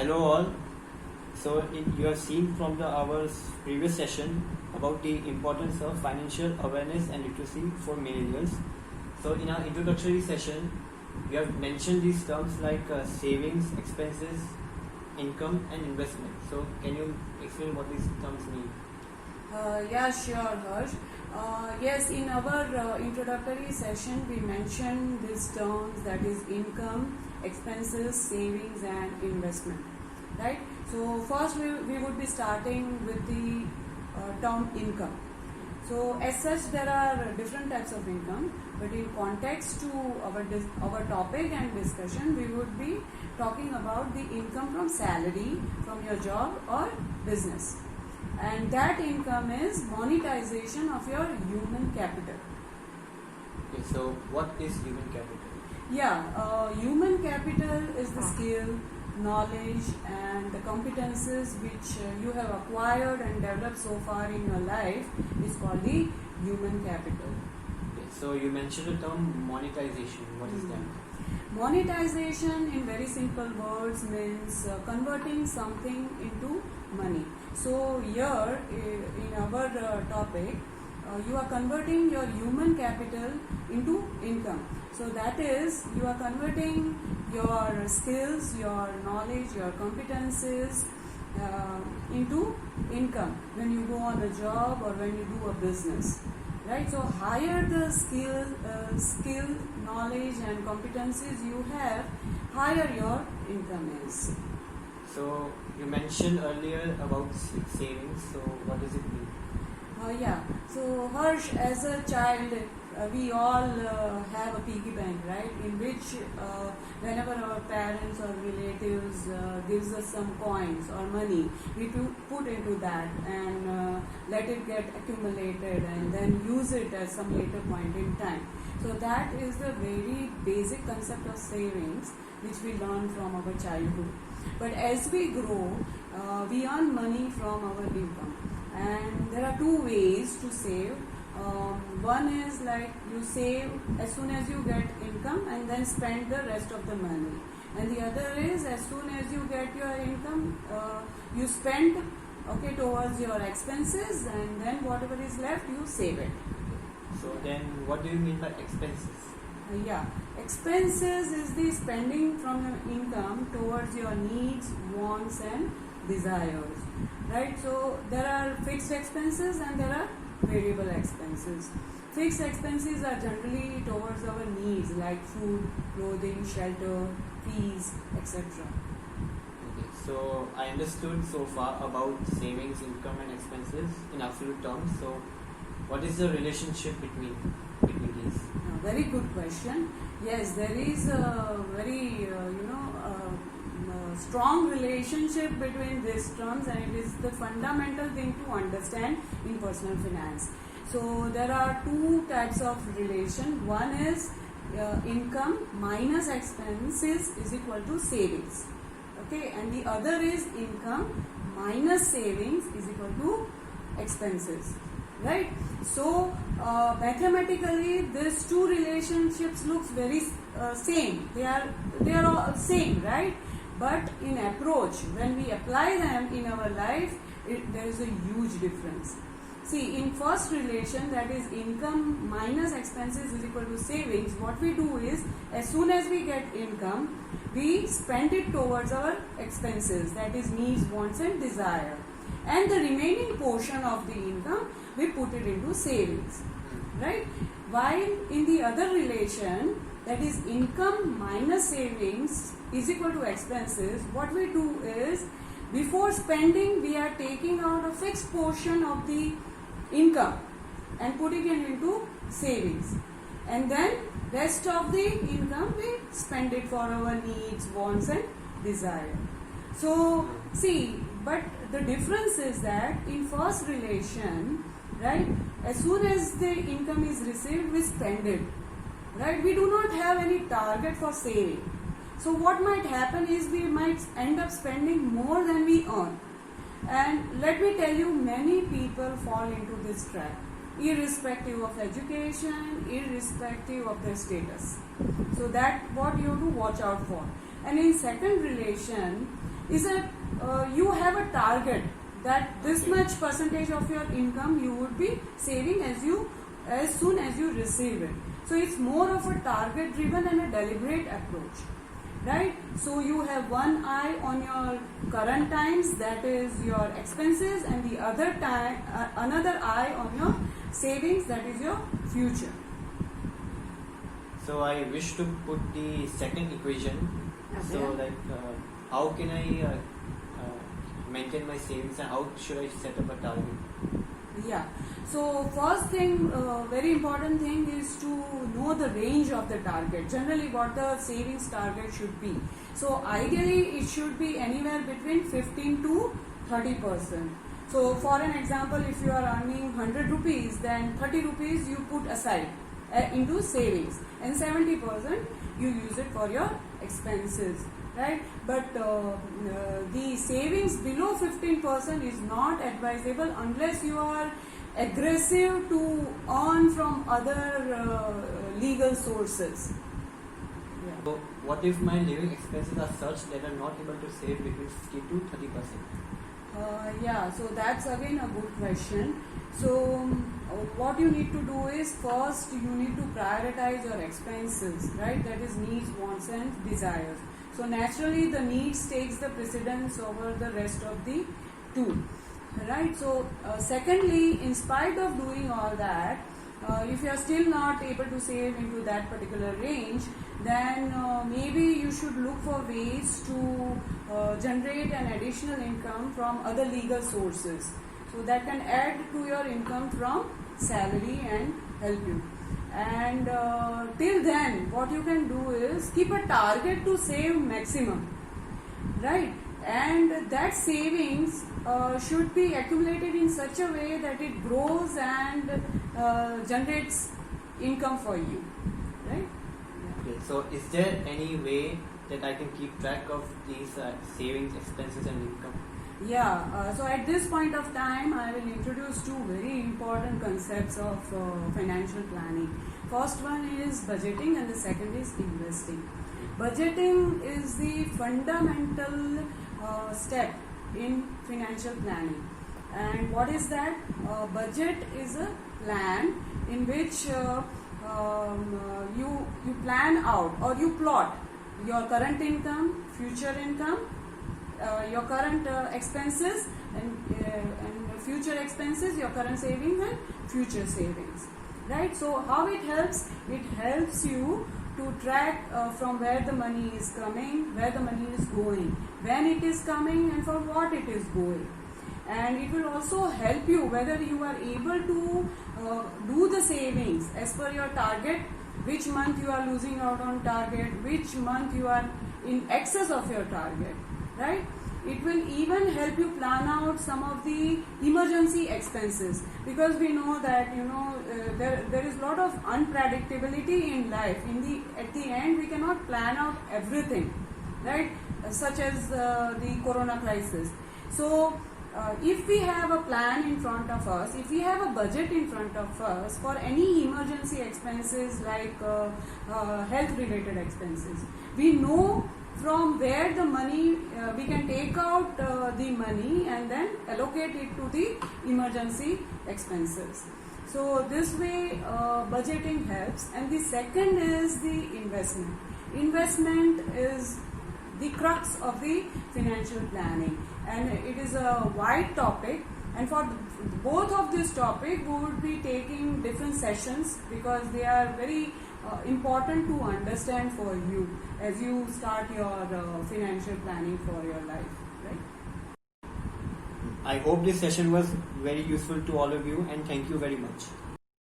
Hello all. You have seen from our previous session about the importance of financial awareness and literacy for millennials. So in our introductory session, we have mentioned these terms like savings, expenses, income and investment. So can you explain what these terms mean? Yeah, sure, Harsh. Yes, in our introductory session, we mentioned these terms, that is income, expenses, savings and investment, right? So first we would be starting with the term income. So as such, there are different types of income, but in context to our topic and discussion, we would be talking about the income from salary, from your job or business. And that income is monetization of your human capital. Okay, so what is human capital? Yeah, human capital is the skill, knowledge and the competences which you have acquired and developed so far in your life is called the human capital. Okay, so you mentioned the term monetization. What is that? Monetization in very simple words means converting something into money. So here in our topic, you are converting your human capital into income. So that is, you are converting your skills, your knowledge, your competences into income when you go on a job or when you do a business. Right, so higher the skill, knowledge and competencies you have, higher your income is. So you mentioned earlier about savings. So what does it mean? Yeah, so Harsh, as a child, we all have a piggy bank, right? In which whenever our parents or relatives gives us some coins or money, we put into that and let it get accumulated and then use it at some later point in time. So that is the very basic concept of savings which we learn from our childhood. But as we grow, we earn money from our income. And there are two ways to save. One is like you save as soon as you get income and then spend the rest of the money. And the other is as soon as you get your income, you spend towards your expenses and then whatever is left you save it. So then what do you mean by expenses? Yeah, expenses is the spending from your income towards your needs, wants and desires, right? So there are fixed expenses and there are variable expenses. Fixed expenses are generally towards our needs like food, clothing, shelter, fees, etc. Okay, so I understood so far about savings, income and expenses in absolute terms. So what is the relationship between these? Very good question. Yes, there is a very strong relationship between these terms, and it is the fundamental thing to understand in personal finance. So there are two types of relation. One is income minus expenses is equal to savings. Okay, and the other is income minus savings is equal to expenses. Right? So mathematically these two relationships looks very same. They are all same, right? But in approach, when we apply them in our life, there is a huge difference. See, in first relation, that is income minus expenses is equal to savings, what we do is, as soon as we get income, we spend it towards our expenses, that is needs, wants and desire. And the remaining portion of the income, we put it into savings, right? While in the other relation, that is income minus savings is equal to expenses, what we do is, before spending, we are taking out a fixed portion of the income and putting it into savings. And then rest of the income, we spend it for our needs, wants and desire. So, see, but the difference is that in first relation, right, as soon as the income is received, we spend it. Right? We do not have any target for saving. So what might happen is we might end up spending more than we earn. And let me tell you, many people fall into this trap, irrespective of education, irrespective of their status. So that what you have to watch out for. And in second relation, is that you have a target that this much percentage of your income you would be saving as soon as you receive it. So it's more of a target driven and a deliberate approach, right? So you have one eye on your current times, that is your expenses, and the other time another eye on your savings, that is your future. So I wish to put the second equation. So Okay. how can I maintain my savings, and how should I set up a target? Yeah. So first thing, very important thing is to know the range of the target. Generally, what the savings target should be. So ideally, it should be anywhere between 15 to 30%. So for an example, if you are earning 100 rupees, then 30 rupees you put aside into savings, and 70% you use it for your expenses, right? But the savings below 15% is not advisable unless you are aggressive to earn from other legal sources. Yeah. So what if my living expenses are such that I'm not able to save between 50 to 30%? Yeah, so that's again a good question. So what you need to do is, first you need to prioritize your expenses, right? That is needs, wants and desires. So naturally the needs takes the precedence over the rest of the two, right? So secondly, in spite of doing all that, if you are still not able to save into that particular range, then maybe you should look for ways to generate an additional income from other legal sources. So that can add to your income from salary and help you. And till then, what you can do is keep a target to save maximum, right? And that savings should be accumulated in such a way that it grows and generates income for you, right? Okay. So is there any way that I can keep track of these savings, expenses and income? Yeah, so at this point of time, I will introduce two very important concepts of financial planning. First one is budgeting and the second is investing. Budgeting is the fundamental step in financial planning. And what is that? Budget is a plan in which you plan out or you plot your current income, future income, your current expenses and future expenses, your current savings and future savings, right? So how it helps? It helps you to track from where the money is coming, where the money is going, when it is coming and for what it is going. And it will also help you whether you are able to do the savings as per your target, which month you are losing out on target, which month you are in excess of your target, right? It will even help you plan out some of the emergency expenses, because we know that there is a lot of unpredictability in life. At the end, we cannot plan out everything, right? Such as the corona crisis. So if we have a plan in front of us, if we have a budget in front of us for any emergency expenses like health related expenses, we know from where the money we can take out the money and then allocate it to the emergency expenses. So this way budgeting helps. And the second is the investment. Investment is the crux of the financial planning, and it is a wide topic, and for both of this topic we would be taking different sessions because they are very important to understand for you as you start your financial planning for your life, right? I hope this session was very useful to all of you, and thank you very much.